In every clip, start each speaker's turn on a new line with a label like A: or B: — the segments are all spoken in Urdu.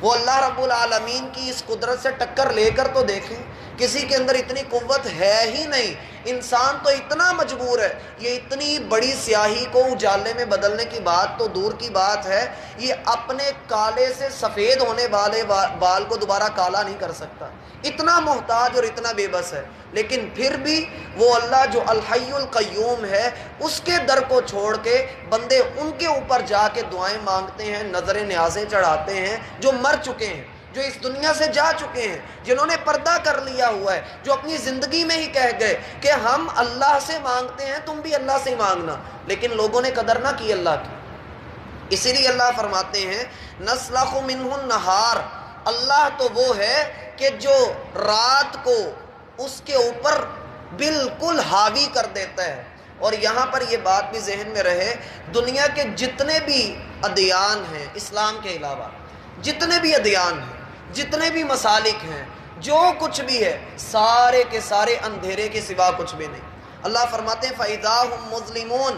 A: وہ اللہ رب العالمین کی اس قدرت سے ٹکر لے کر تو دیکھیں، کسی کے اندر اتنی قوت ہے ہی نہیں۔ انسان تو اتنا مجبور ہے، یہ اتنی بڑی سیاہی کو اجالے میں بدلنے کی بات تو دور کی بات ہے، یہ اپنے کالے سے سفید ہونے والے بال کو دوبارہ کالا نہیں کر سکتا، اتنا محتاج اور اتنا بے بس ہے۔ لیکن پھر بھی وہ اللہ جو الحی القیوم ہے، اس کے در کو چھوڑ کے بندے ان کے اوپر جا کے دعائیں مانگتے ہیں، نظر نیازیں چڑھاتے ہیں، جو مر چکے ہیں، جو اس دنیا سے جا چکے ہیں، جنہوں نے پردہ کر لیا ہوا ہے، جو اپنی زندگی میں ہی کہہ گئے کہ ہم اللہ سے مانگتے ہیں، تم بھی اللہ سے مانگنا، لیکن لوگوں نے قدر نہ کی اللہ کی۔ اسی لیے اللہ فرماتے ہیں نسلخ منہ النہار، اللہ تو وہ ہے کہ جو رات کو اس کے اوپر بالکل حاوی کر دیتا ہے۔ اور یہاں پر یہ بات بھی ذہن میں رہے، دنیا کے جتنے بھی ادیان ہیں اسلام کے علاوہ، جتنے بھی ادیان ہیں، جتنے بھی مسالک ہیں، جو کچھ بھی ہے، سارے کے سارے اندھیرے کے سوا کچھ بھی نہیں۔ اللہ فرماتے ہیں فَإِذَا هُمْ مُظْلِمُونَ،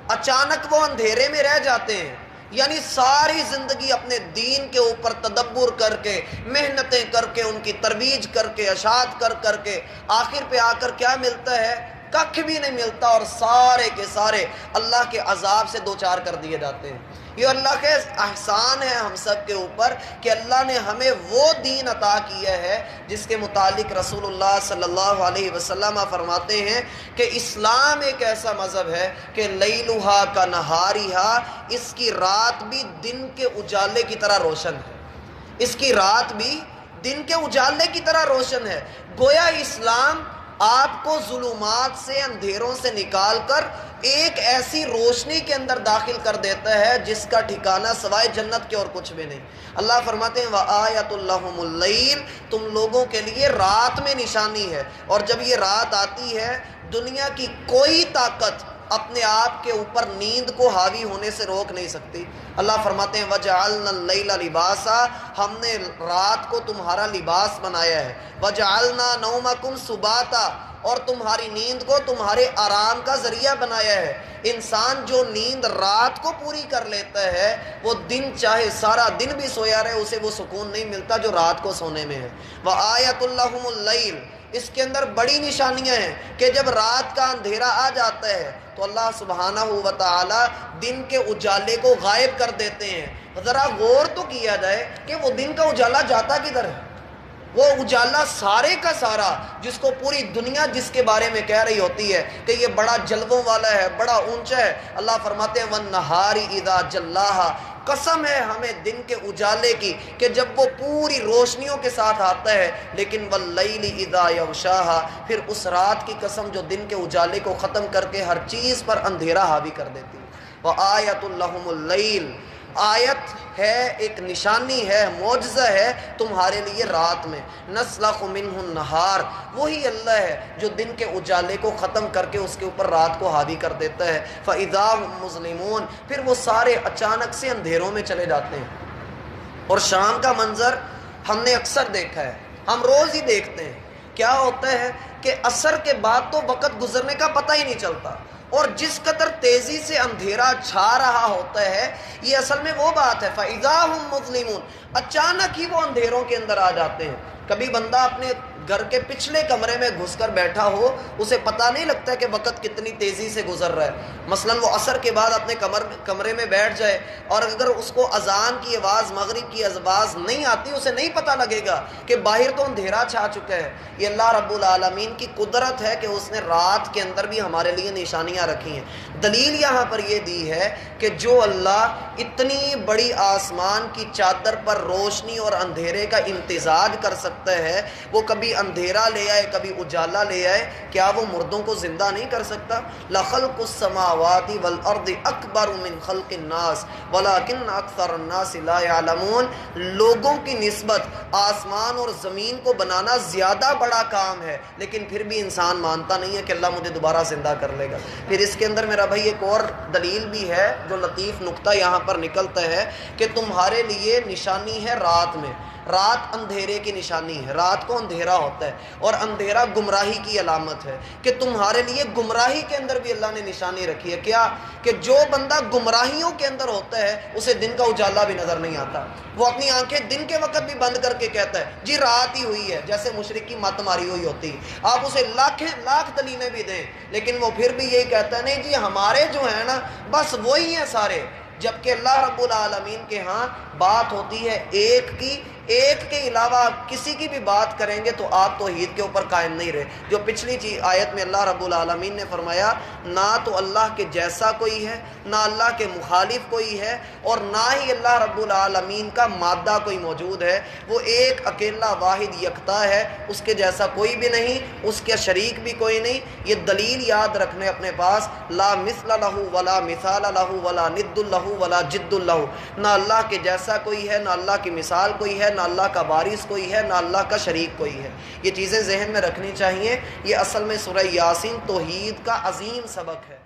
A: اچانک وہ اندھیرے میں رہ جاتے ہیں، یعنی ساری زندگی اپنے دین کے اوپر تدبر کر کے، محنتیں کر کے، ان کی ترویج کر کے، اشاعت کر کے، آخر پہ آ کر کیا ملتا ہے؟ ککھ بھی نہیں ملتا، اور سارے کے سارے اللہ کے عذاب سے دوچار کر دیے جاتے ہیں۔ یہ اللہ کے احسان ہے ہم سب کے اوپر کہ اللہ نے ہمیں وہ دین عطا کیا ہے جس کے متعلق رسول اللہ صلی اللہ علیہ وسلم فرماتے ہیں کہ اسلام ایک ایسا مذہب ہے کہ لیلھا کا نہاریھا، اس کی رات بھی دن کے اجالے کی طرح روشن ہے، اس کی رات بھی دن کے اجالے کی طرح روشن ہے۔ گویا اسلام آپ کو ظلمات سے، اندھیروں سے نکال کر ایک ایسی روشنی کے اندر داخل کر دیتا ہے جس کا ٹھکانہ سوائے جنت کے اور کچھ بھی نہیں۔ اللہ فرماتے ہیں وَآیَةٌ لَهُمُ اللَّیْلُ، تم لوگوں کے لیے رات میں نشانی ہے، اور جب یہ رات آتی ہے دنیا کی کوئی طاقت اپنے آپ کے اوپر نیند کو حاوی ہونے سے روک نہیں سکتی۔ اللہ فرماتے ہیں وَجَعَلْنَا اللَّيْلَ لِبَاسًا، ہم نے رات کو تمہارا لباس بنایا ہے، وَجَعَلْنَا نَوْمَكُمْ سُبَاتًا، اور تمہاری نیند کو تمہارے آرام کا ذریعہ بنایا ہے۔ انسان جو نیند رات کو پوری کر لیتا ہے، وہ دن چاہے سارا دن بھی سویا رہے اسے وہ سکون نہیں ملتا جو رات کو سونے میں ہے۔ وَآیَةٌ لَهُمُ اللَّیْلُ، اس کے اندر بڑی نشانیاں ہیں کہ جب رات کا اندھیرا آ جاتا ہے تو اللہ سبحانہ و تعالی دن کے اجالے کو غائب کر دیتے ہیں۔ ذرا غور تو کیا جائے کہ وہ دن کا اجالا جاتا کدھر ہے؟ وہ اجالا سارے کا سارا جس کو پوری دنیا جس کے بارے میں کہہ رہی ہوتی ہے کہ یہ بڑا جلووں والا ہے، بڑا اونچا ہے، اللہ فرماتے ہیں وَالنَّهَارِ إِذَا جَلَّاهَا، قسم ہے ہمیں دن کے اجالے کی کہ جب وہ پوری روشنیوں کے ساتھ آتا ہے، لیکن وَاللَّيْلِ إِذَا يَغْشَاهَا، پھر اس رات کی قسم جو دن کے اجالے کو ختم کر کے ہر چیز پر اندھیرا حاوی کر دیتی ہے۔ وَآیَةٌ لَهُمُ اللَّیْلُ، آیت ہے، ایک نشانی ہے، معجزہ ہے تمہارے لیے رات میں۔ نسلخ منہ النہار، وہی اللہ ہے جو دن کے اجالے کو ختم کر کے اس کے اوپر رات کو حاوی کر دیتا ہے۔ فَإِذَا هُمْ مُظْلِمُونَ، پھر وہ سارے اچانک سے اندھیروں میں چلے جاتے ہیں۔ اور شام کا منظر ہم نے اکثر دیکھا ہے، ہم روز ہی دیکھتے ہیں، کیا ہوتا ہے کہ عصر کے بعد تو وقت گزرنے کا پتہ ہی نہیں چلتا، اور جس قدر تیزی سے اندھیرا چھا رہا ہوتا ہے، یہ اصل میں وہ بات ہے فَإِذَا هُمْ مُظْلِمُونَ، اچانک ہی وہ اندھیروں کے اندر آ جاتے ہیں۔ کبھی بندہ اپنے گھر کے پچھلے کمرے میں گھس کر بیٹھا ہو، اسے پتہ نہیں لگتا کہ وقت کتنی تیزی سے گزر رہا ہے۔ مثلا وہ عصر کے بعد اپنے کمرے میں بیٹھ جائے، اور اگر اس کو اذان کی آواز، مغرب کی آواز نہیں آتی، اسے نہیں پتہ لگے گا کہ باہر تو اندھیرا چھا چکا ہے۔ یہ اللہ رب العالمین کی قدرت ہے کہ اس نے رات کے اندر بھی ہمارے لیے نشانیاں رکھی ہیں۔ دلیل یہاں پر یہ دی ہے کہ جو اللہ اتنی بڑی آسمان کی چادر پر روشنی اور اندھیرے کا امتزاج کر سکتا ہے، وہ کبھی اندھیرا لے آئے کبھی اجالا لے آئے، کیا وہ مردوں کو زندہ نہیں کر سکتا؟ لَخَلْقُ السَّمَاوَاتِ وَالْأَرْضِ أَكْبَرُ مِنْ خَلْقِ النَّاسِ وَلَكِنَّ أَكْثَرَ النَّاسِ لَا يَعْلَمُونَ، لوگوں کی نسبت آسمان اور زمین کو بنانا زیادہ بڑا کام ہے، لیکن پھر بھی انسان مانتا نہیں ہے کہ اللہ مجھے دوبارہ زندہ کر لے گا۔ پھر اس کے اندر میرا بھائی ایک اور دلیل بھی ہے جو لطیف نقطہ یہاں پر نکلتا ہے کہ تمہارے لیے نشانی ہے رات میں۔ رات اندھیرے کی نشانی ہے، رات کو اندھیرا ہوتا ہے، اور اندھیرا گمراہی کی علامت ہے، کہ تمہارے لیے گمراہی کے اندر بھی اللہ نے نشانی رکھی ہے کیا؟ کہ جو بندہ گمراہیوں کے اندر ہوتا ہے اسے دن کا اجالا بھی نظر نہیں آتا، وہ اپنی آنکھیں دن کے وقت بھی بند کر کے کہتا ہے جی رات ہی ہوئی ہے، جیسے مشرک کی مت ماری ہوئی ہوتی ہے، آپ اسے لاکھ دلیلیں بھی دیں لیکن وہ پھر بھی یہی کہتا ہے نہیں جی ہمارے جو ہیں نا بس وہی ہیں سارے، جبکہ اللہ رب العالمین کے ہاں بات ہوتی ہے ایک کی، ایک کے علاوہ کسی کی بھی بات کریں گے تو آپ توحید کے اوپر قائم نہیں رہے۔ جو پچھلی آیت میں اللہ رب العالمین نے فرمایا نہ تو اللہ کے جیسا کوئی ہے، نہ اللہ کے مخالف کوئی ہے، اور نہ ہی اللہ رب العالمین کا مادہ کوئی موجود ہے، وہ ایک اکیلا واحد یکتا ہے، اس کے جیسا کوئی بھی نہیں، اس کے شریک بھی کوئی نہیں۔ یہ دلیل یاد رکھنے اپنے پاس، لا مثل لہ ولا مثال لہ ولا ند لہ ولا جد لہ، نہ اللہ کے جیسا کوئی ہے، نہ اللہ کی مثال کوئی ہے، نہ اللہ کا وارث کوئی ہے، نہ اللہ کا شریک کوئی ہے۔ یہ چیزیں ذہن میں رکھنی چاہیے۔ یہ اصل میں سورہ یاسین توحید کا عظیم سبق ہے۔